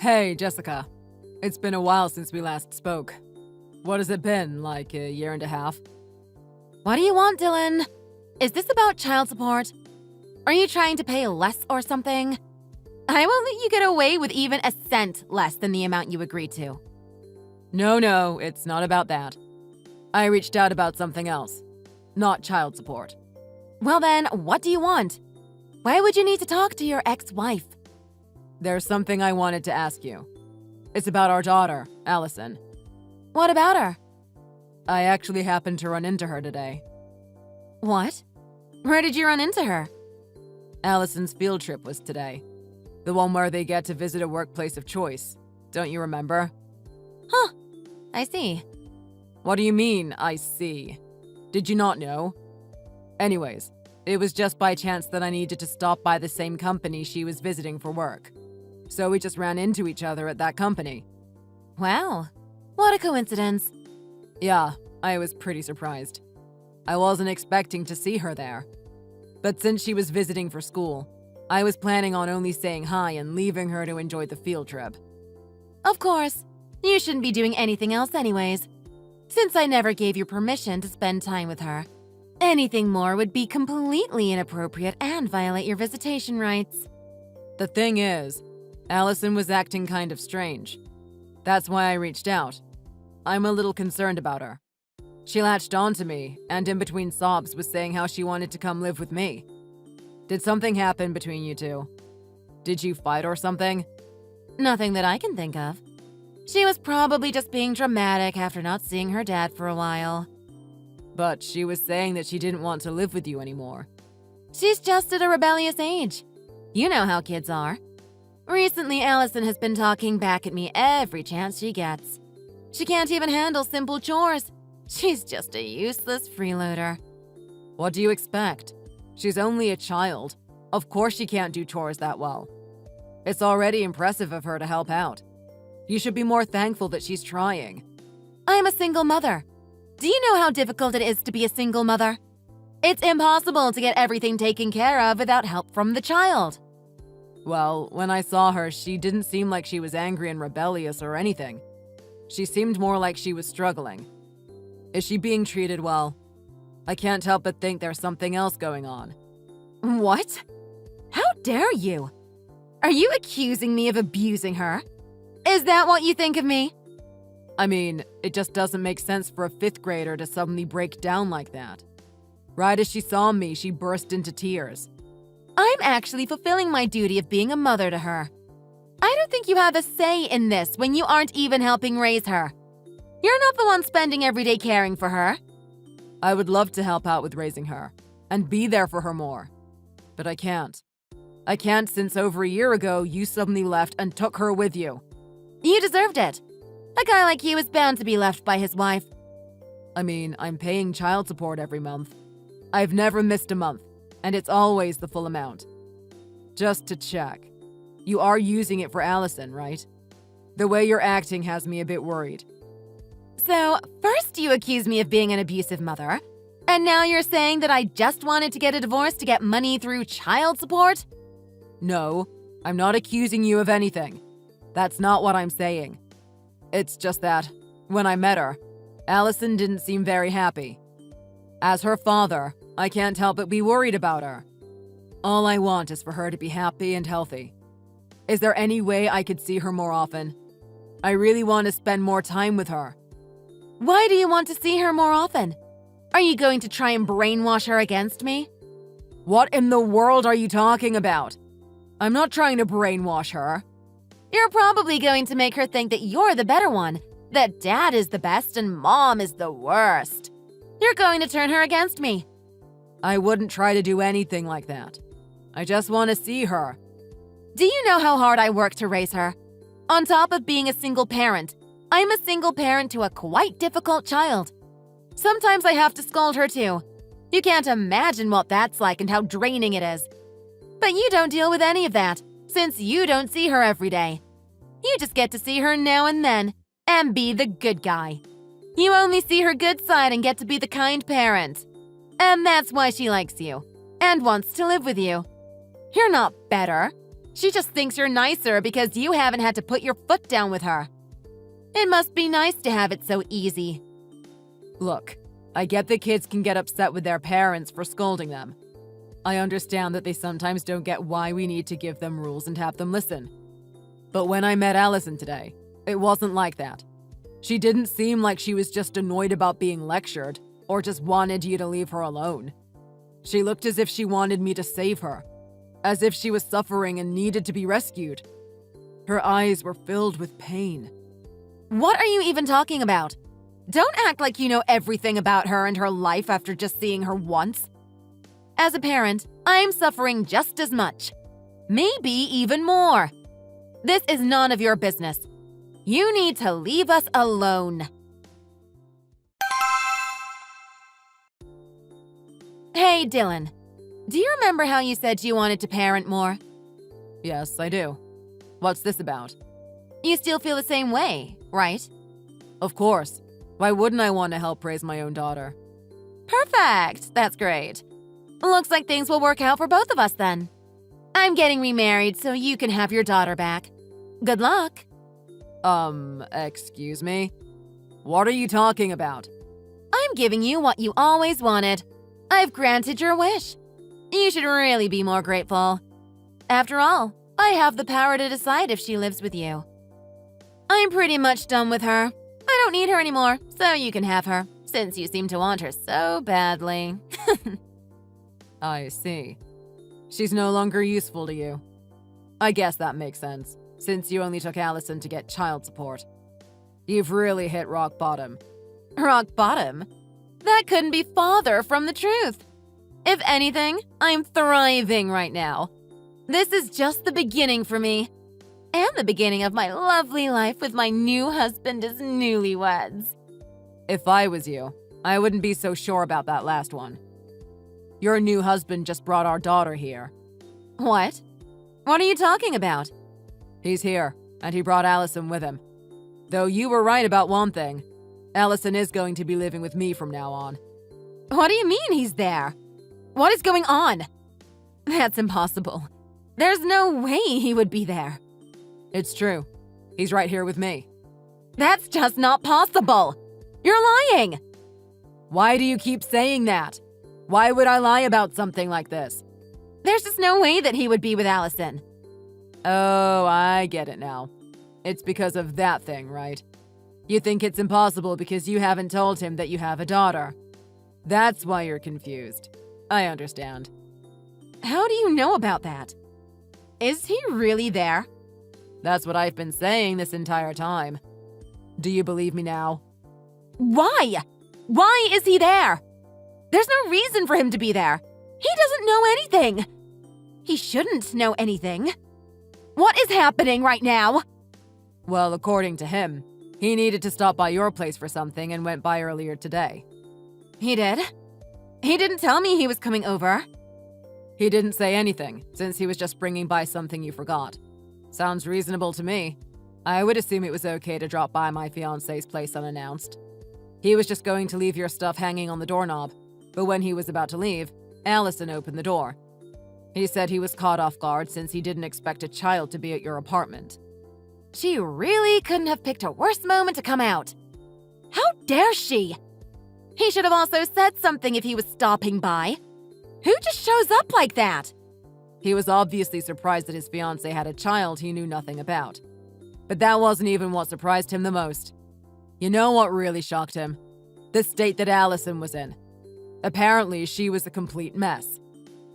Hey, Jessica. It's been a while since we last spoke. What has it been, like a year and a half? What do you want, Dylan? Is this about child support? Are you trying to pay less or something? I won't let you get away with even a cent less than the amount you agreed to. No, it's not about that. I reached out about something else. Not child support. Well then, what do you want? Why would you need to talk to your ex-wife? There's something I wanted to ask you. It's about our daughter, Allison. What about her? I actually happened to run into her today. What? Where did you run into her? Allison's field trip was today. The one where they get to visit a workplace of choice. Don't you remember? Huh. I see. What do you mean, I see? Did you not know? Anyways, it was just by chance that I needed to stop by the same company she was visiting for work. So we just ran into each other at that company. Wow. What a coincidence. Yeah, I was pretty surprised. I wasn't expecting to see her there. But since she was visiting for school, I was planning on only saying hi and leaving her to enjoy the field trip. Of course. You shouldn't be doing anything else anyways, since I never gave you permission to spend time with her. Anything more would be completely inappropriate and violate your visitation rights. The thing is, Allison was acting kind of strange. That's why I reached out. I'm a little concerned about her. She latched onto me, and in between sobs was saying how she wanted to come live with me. Did something happen between you two? Did you fight or something? Nothing that I can think of. She was probably just being dramatic after not seeing her dad for a while. But she was saying that she didn't want to live with you anymore. She's just at a rebellious age. You know how kids are. Recently, Allison has been talking back at me every chance she gets. She can't even handle simple chores. She's just a useless freeloader. What do you expect? She's only a child. Of course she can't do chores that well. It's already impressive of her to help out. You should be more thankful that she's trying. I'm a single mother. Do you know how difficult it is to be a single mother? It's impossible to get everything taken care of without help from the child. Well, when I saw her, she didn't seem like she was angry and rebellious or anything. She seemed more like she was struggling. Is she being treated well? I can't help but think there's something else going on. What? How dare you? Are you accusing me of abusing her? Is that what you think of me? I mean, it just doesn't make sense for a 5th grader to suddenly break down like that. Right as she saw me, she burst into tears. I'm actually fulfilling my duty of being a mother to her. I don't think you have a say in this when you aren't even helping raise her. You're not the one spending every day caring for her. I would love to help out with raising her and be there for her more. But I can't. I can't since over a year ago you suddenly left and took her with you. You deserved it. A guy like you is bound to be left by his wife. I mean, I'm paying child support every month. I've never missed a month, and it's always the full amount. Just to check. You are using it for Allison, right? The way you're acting has me a bit worried. So, first you accuse me of being an abusive mother, and now you're saying that I just wanted to get a divorce to get money through child support? No, I'm not accusing you of anything. That's not what I'm saying. It's just that, when I met her, Allison didn't seem very happy. As her father, I can't help but be worried about her. All I want is for her to be happy and healthy. Is there any way I could see her more often? I really want to spend more time with her. Why do you want to see her more often? Are you going to try and brainwash her against me? What in the world are you talking about? I'm not trying to brainwash her. You're probably going to make her think that you're the better one, that dad is the best and mom is the worst. You're going to turn her against me. I wouldn't try to do anything like that. I just want to see her. Do you know how hard I work to raise her? On top of being a single parent, I'm a single parent to a quite difficult child. Sometimes I have to scold her too. You can't imagine what that's like and how draining it is. But you don't deal with any of that, since you don't see her every day. You just get to see her now and then, and be the good guy. You only see her good side and get to be the kind parent. And that's why she likes you, and wants to live with you. You're not better. She just thinks you're nicer because you haven't had to put your foot down with her. It must be nice to have it so easy. Look, I get that kids can get upset with their parents for scolding them. I understand that they sometimes don't get why we need to give them rules and have them listen. But when I met Allison today, it wasn't like that. She didn't seem like she was just annoyed about being lectured or just wanted you to leave her alone. She looked as if she wanted me to save her, as if she was suffering and needed to be rescued. Her eyes were filled with pain. What are you even talking about? Don't act like you know everything about her and her life after just seeing her once. As a parent, I'm suffering just as much. Maybe even more. This is none of your business. You need to leave us alone. Hey, Dylan. Do you remember how you said you wanted to parent more? Yes, I do. What's this about? You still feel the same way, right? Of course. Why wouldn't I want to help raise my own daughter? Perfect. That's great. Looks like things will work out for both of us then. I'm getting remarried so you can have your daughter back. Good luck. Excuse me? What are you talking about? I'm giving you what you always wanted. I've granted your wish. You should really be more grateful. After all, I have the power to decide if she lives with you. I'm pretty much done with her. I don't need her anymore, so you can have her, since you seem to want her so badly. I see. She's no longer useful to you. I guess that makes sense, since you only took Allison to get child support. You've really hit rock bottom. Rock bottom? That couldn't be farther from the truth. If anything, I'm thriving right now. This is just the beginning for me. And the beginning of my lovely life with my new husband as newlyweds. If I was you, I wouldn't be so sure about that last one. Your new husband just brought our daughter here. What? What are you talking about? He's here, and he brought Allison with him. Though you were right about one thing. Allison is going to be living with me from now on. What do you mean he's there? What is going on? That's impossible. There's no way he would be there. It's true. He's right here with me. That's just not possible. You're lying. Why do you keep saying that? Why would I lie about something like this? There's just no way that he would be with Allison. Oh, I get it now. It's because of that thing, right? You think it's impossible because you haven't told him that you have a daughter. That's why you're confused. I understand. How do you know about that? Is he really there? That's what I've been saying this entire time. Do you believe me now? Why? Why is he there? There's no reason for him to be there. He doesn't know anything. He shouldn't know anything. What is happening right now? Well, according to him, he needed to stop by your place for something and went by earlier today. He did? He didn't tell me he was coming over. He didn't say anything, since he was just bringing by something you forgot. Sounds reasonable to me. I would assume it was okay to drop by my fiancé's place unannounced. He was just going to leave your stuff hanging on the doorknob, but when he was about to leave, Allison opened the door. He said he was caught off guard since he didn't expect a child to be at your apartment. She really couldn't have picked a worse moment to come out. How dare she? He should have also said something if he was stopping by. Who just shows up like that? He was obviously surprised that his fiancée had a child he knew nothing about. But that wasn't even what surprised him the most. You know what really shocked him? The state that Allison was in. Apparently, she was a complete mess.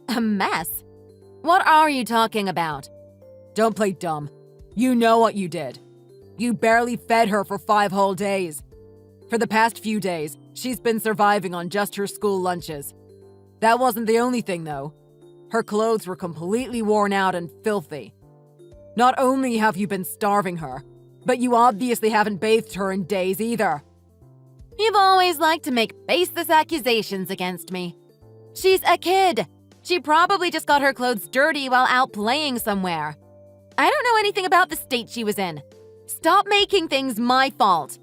A mess? What are you talking about? Don't play dumb. You know what you did. You barely fed her for 5 whole days. For the past few days, she's been surviving on just her school lunches. That wasn't the only thing, though. Her clothes were completely worn out and filthy. Not only have you been starving her, but you obviously haven't bathed her in days either. You've always liked to make baseless accusations against me. She's a kid. She probably just got her clothes dirty while out playing somewhere. I don't know anything about the state she was in. Stop making things my fault.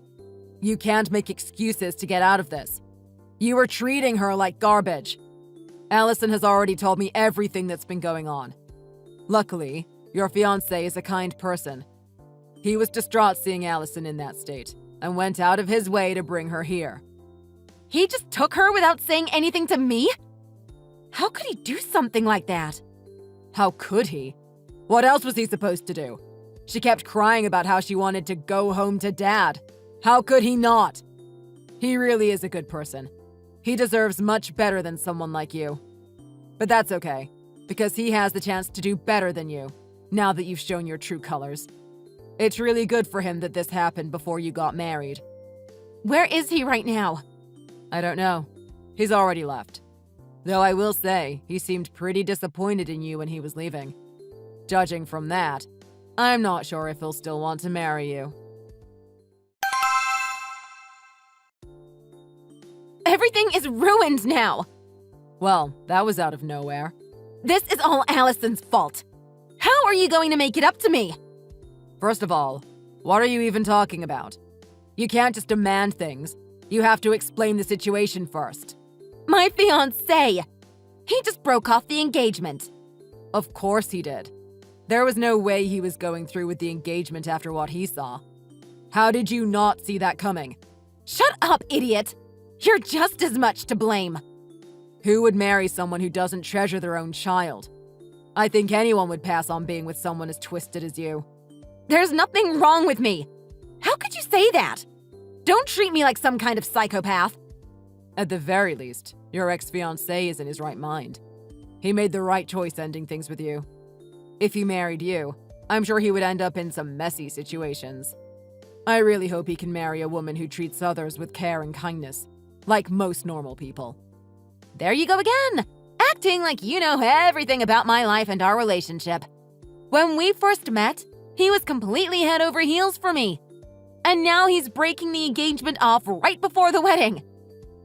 You can't make excuses to get out of this. You were treating her like garbage. Allison has already told me everything that's been going on. Luckily, Your fiancé is a kind person. He was distraught seeing Allison in that state and went out of his way to bring her here. He just took her without saying anything to me? How could he do something like that? How could he? What else was he supposed to do? She kept crying about how she wanted to go home to Dad. How could he not? He really is a good person. He deserves much better than someone like you. But that's okay, because he has the chance to do better than you, now that you've shown your true colors. It's really good for him that this happened before you got married. Where is he right now? I don't know. He's already left. Though I will say, he seemed pretty disappointed in you when he was leaving. Judging from that, I'm not sure if he'll still want to marry you. Everything is ruined now. Well, that was out of nowhere. This is all Allison's fault. How are you going to make it up to me? First of all, what are you even talking about? You can't just demand things. You have to explain the situation first. My fiancé! He just broke off the engagement. Of course he did. There was no way he was going through with the engagement after what he saw. How did you not see that coming? Shut up, idiot! You're just as much to blame. Who would marry someone who doesn't treasure their own child? I think anyone would pass on being with someone as twisted as you. There's nothing wrong with me. How could you say that? Don't treat me like some kind of psychopath. At the very least, your ex-fiancé is in his right mind. He made the right choice ending things with you. If he married you, I'm sure he would end up in some messy situations. I really hope he can marry a woman who treats others with care and kindness, like most normal people. There you go again, acting like you know everything about my life and our relationship. When we first met, he was completely head over heels for me. And now he's breaking the engagement off right before the wedding.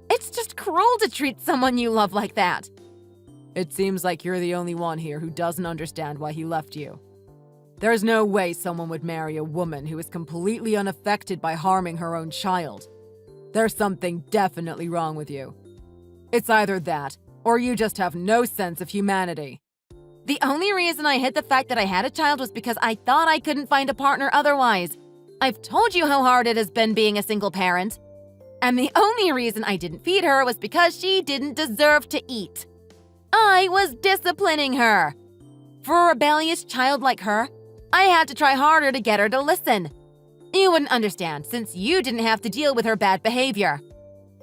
It's just cruel to treat someone you love like that. It seems like you're the only one here who doesn't understand why he left you. There's no way someone would marry a woman who is completely unaffected by harming her own child. There's something definitely wrong with you. It's either that, or you just have no sense of humanity. The only reason I hid the fact that I had a child was because I thought I couldn't find a partner otherwise. I've told you how hard it has been being a single parent. And the only reason I didn't feed her was because she didn't deserve to eat. I was disciplining her. For a rebellious child like her, I had to try harder to get her to listen. You wouldn't understand since you didn't have to deal with her bad behavior.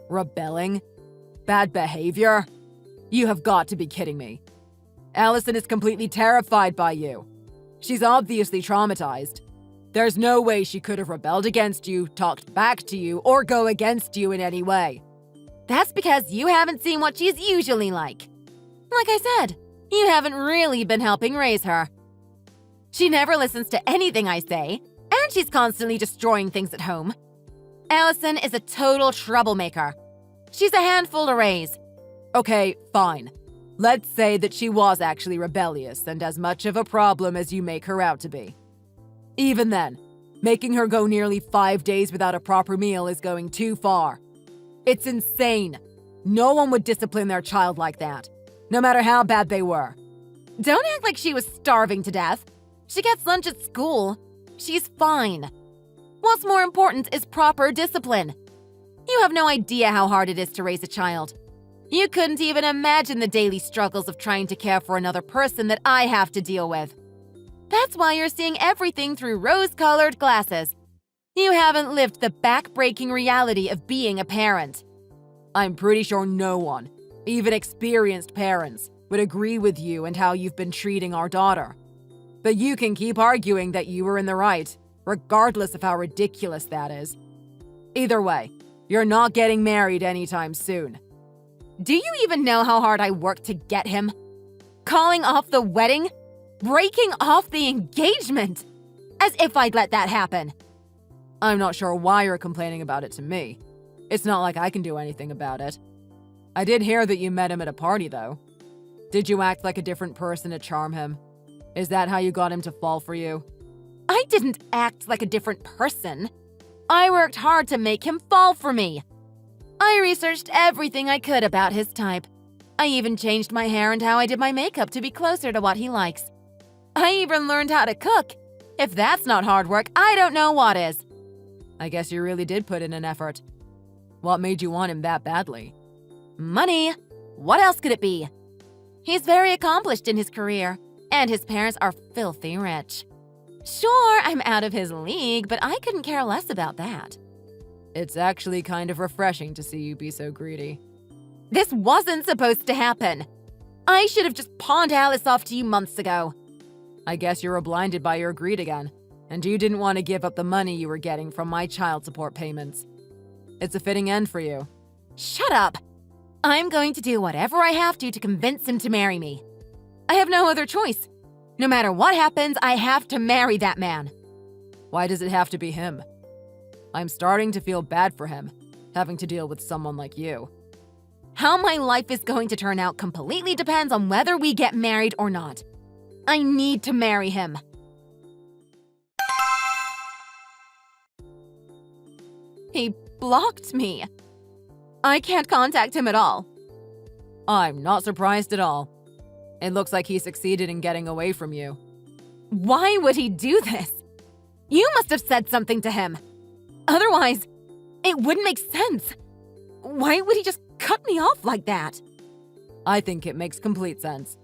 Rebelling? Bad behavior? You have got to be kidding me. Allison is completely terrified by you. She's obviously traumatized. There's no way she could have rebelled against you, talked back to you, or go against you in any way. That's because you haven't seen what she's usually like. Like I said, you haven't really been helping raise her. She never listens to anything I say, and she's constantly destroying things at home. Allison is a total troublemaker. She's a handful to raise. Okay, fine. Let's say that she was actually rebellious and as much of a problem as you make her out to be. Even then, making her go nearly 5 days without a proper meal is going too far. It's insane. No one would discipline their child like that, no matter how bad they were. Don't act like she was starving to death. She gets lunch at school. She's fine. What's more important is proper discipline. You have no idea how hard it is to raise a child. You couldn't even imagine the daily struggles of trying to care for another person that I have to deal with. That's why you're seeing everything through rose-colored glasses. You haven't lived the back-breaking reality of being a parent. I'm pretty sure no one, even experienced parents, would agree with you and how you've been treating our daughter. But you can keep arguing that you were in the right, regardless of how ridiculous that is. Either way, you're not getting married anytime soon. Do you even know how hard I worked to get him? Calling off the wedding? Breaking off the engagement? As if I'd let that happen. I'm not sure why you're complaining about it to me. It's not like I can do anything about it. I did hear that you met him at a party, though. Did you act like a different person to charm him? Is that how you got him to fall for you? I didn't act like a different person. I worked hard to make him fall for me. I researched everything I could about his type. I even changed my hair and how I did my makeup to be closer to what he likes. I even learned how to cook. If that's not hard work, I don't know what is. I guess you really did put in an effort. What made you want him that badly? Money. What else could it be? He's very accomplished in his career, and his parents are filthy rich. Sure, I'm out of his league, but I couldn't care less about that. It's actually kind of refreshing to see you be so greedy. This wasn't supposed to happen. I should have just pawned Alice off to you months ago. I guess you were blinded by your greed again, and you didn't want to give up the money you were getting from my child support payments. It's a fitting end for you. Shut up! I'm going to do whatever I have to convince him to marry me. I have no other choice. No matter what happens, I have to marry that man. Why does it have to be him? I'm starting to feel bad for him, having to deal with someone like you. How my life is going to turn out completely depends on whether we get married or not. I need to marry him. He blocked me. I can't contact him at all. I'm not surprised at all. It looks like he succeeded in getting away from you. Why would he do this? You must have said something to him. Otherwise, it wouldn't make sense. Why would he just cut me off like that? I think it makes complete sense.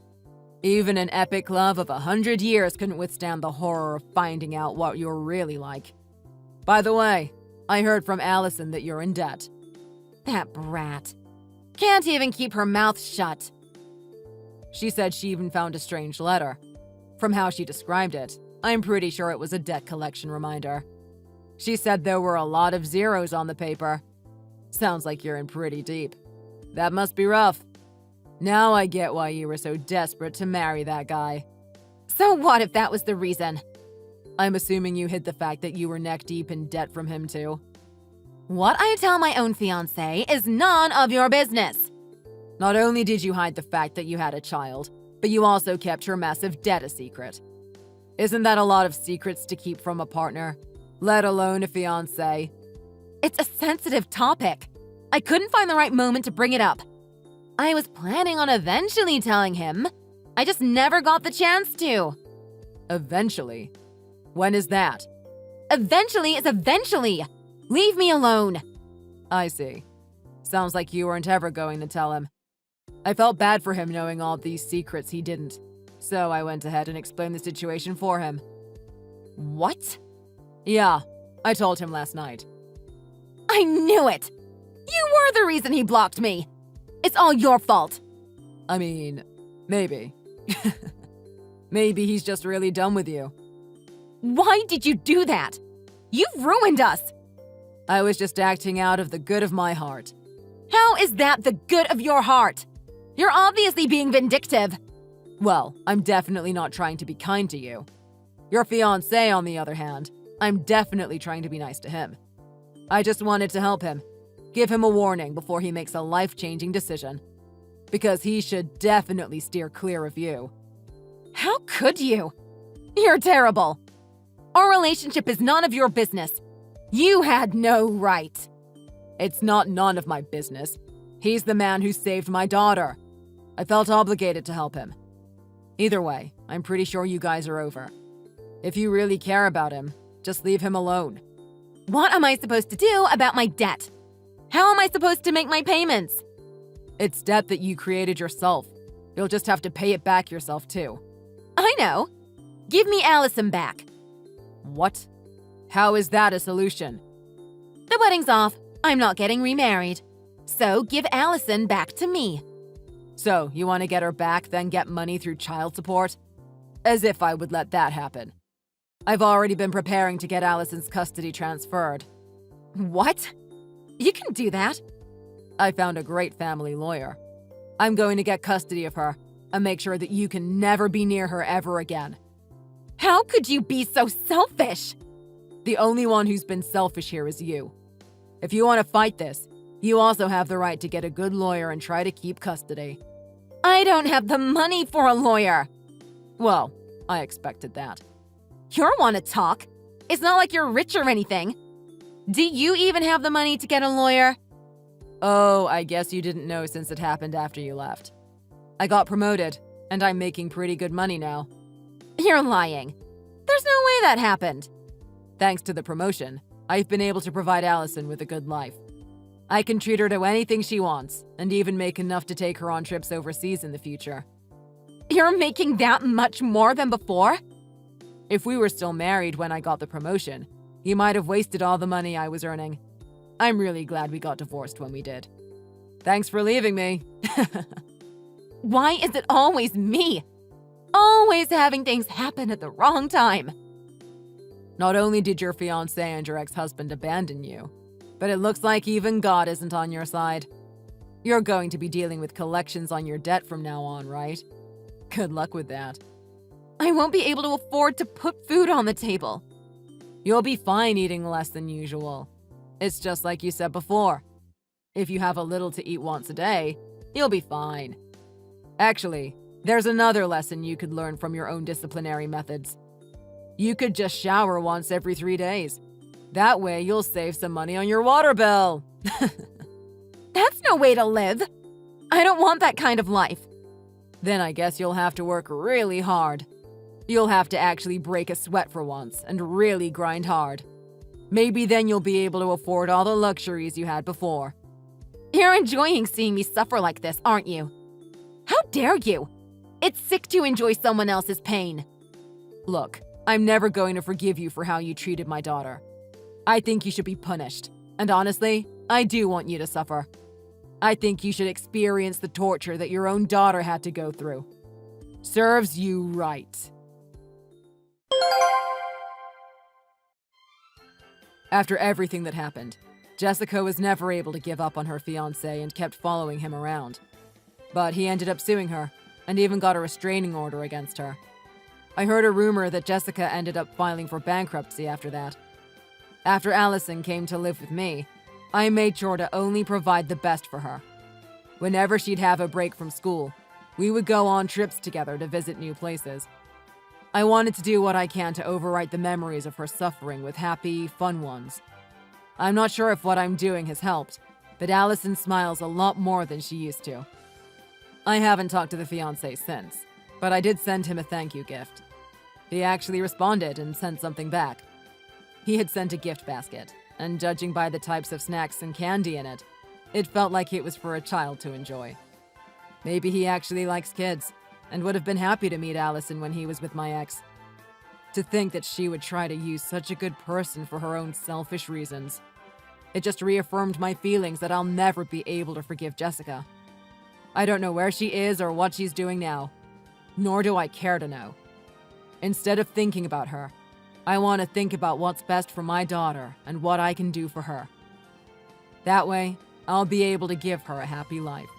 Even an epic love of 100 years couldn't withstand the horror of finding out what you're really like. By the way, I heard from Allison that you're in debt. That brat. Can't even keep her mouth shut. She said she even found a strange letter. From how she described it, I'm pretty sure it was a debt collection reminder. She said there were a lot of zeros on the paper. Sounds like you're in pretty deep. That must be rough. Now I get why you were so desperate to marry that guy. So what if that was the reason? I'm assuming you hid the fact that you were neck deep in debt from him too. What I tell my own fiancé is none of your business. Not only did you hide the fact that you had a child, but you also kept your massive debt a secret. Isn't that a lot of secrets to keep from a partner, let alone a fiancé? It's a sensitive topic. I couldn't find the right moment to bring it up. I was planning on eventually telling him. I just never got the chance to. Eventually? When is that? Eventually is eventually. Leave me alone. I see. Sounds like you weren't ever going to tell him. I felt bad for him knowing all these secrets he didn't, so I went ahead and explained the situation for him. What? Yeah, I told him last night. I knew it! You were the reason he blocked me! It's all your fault! I mean, maybe. Maybe he's just really done with you. Why did you do that? You've ruined us! I was just acting out of the good of my heart. How is that the good of your heart? You're obviously being vindictive. Well, I'm definitely not trying to be kind to you. Your fiancé, on the other hand, I'm definitely trying to be nice to him. I just wanted to help him, give him a warning before he makes a life-changing decision. Because he should definitely steer clear of you. How could you? You're terrible. Our relationship is none of your business. You had no right. It's not none of my business. He's the man who saved my daughter. I felt obligated to help him. Either way, I'm pretty sure you guys are over. If you really care about him, just leave him alone. What am I supposed to do about my debt? How am I supposed to make my payments? It's debt that you created yourself. You'll just have to pay it back yourself too. I know. Give me Allison back. What? How is that a solution? The wedding's off. I'm not getting remarried. So give Allison back to me. So, you want to get her back, then get money through child support? As if I would let that happen. I've already been preparing to get Allison's custody transferred. What? You can do that? I found a great family lawyer. I'm going to get custody of her and make sure that you can never be near her ever again. How could you be so selfish? The only one who's been selfish here is you. If you want to fight this, you also have the right to get a good lawyer and try to keep custody. I don't have the money for a lawyer. Well, I expected that. You want to talk? It's not like you're rich or anything. Do you even have the money to get a lawyer? Oh, I guess you didn't know since it happened after you left. I got promoted, and I'm making pretty good money now. You're lying. There's no way that happened. Thanks to the promotion, I've been able to provide Allison with a good life. I can treat her to anything she wants, and even make enough to take her on trips overseas in the future. You're making that much more than before? If we were still married when I got the promotion, he might have wasted all the money I was earning. I'm really glad we got divorced when we did. Thanks for leaving me. Why is it always me? Always having things happen at the wrong time. Not only did your fiancé and your ex-husband abandon you, but it looks like even God isn't on your side. You're going to be dealing with collections on your debt from now on, right? Good luck with that. I won't be able to afford to put food on the table. You'll be fine eating less than usual. It's just like you said before. If you have a little to eat once a day, you'll be fine. Actually, there's another lesson you could learn from your own disciplinary methods. You could just shower once every 3 days. That way, you'll save some money on your water bill. That's no way to live. I don't want that kind of life. Then I guess you'll have to work really hard. You'll have to actually break a sweat for once and really grind hard. Maybe then you'll be able to afford all the luxuries you had before. You're enjoying seeing me suffer like this, aren't you? How dare you? It's sick to enjoy someone else's pain. Look, I'm never going to forgive you for how you treated my daughter. I think you should be punished. And honestly, I do want you to suffer. I think you should experience the torture that your own daughter had to go through. Serves you right. After everything that happened, Jessica was never able to give up on her fiancé and kept following him around. But he ended up suing her, and even got a restraining order against her. I heard a rumor that Jessica ended up filing for bankruptcy after that. After Allison came to live with me, I made sure to only provide the best for her. Whenever she'd have a break from school, we would go on trips together to visit new places. I wanted to do what I can to overwrite the memories of her suffering with happy, fun ones. I'm not sure if what I'm doing has helped, but Allison smiles a lot more than she used to. I haven't talked to the fiancé since, but I did send him a thank you gift. He actually responded and sent something back. He had sent a gift basket, and judging by the types of snacks and candy in it, it felt like it was for a child to enjoy. Maybe he actually likes kids, and would have been happy to meet Allison when he was with my ex. To think that she would try to use such a good person for her own selfish reasons. It just reaffirmed my feelings that I'll never be able to forgive Jessica. I don't know where she is or what she's doing now, nor do I care to know. Instead of thinking about her, I want to think about what's best for my daughter and what I can do for her. That way, I'll be able to give her a happy life.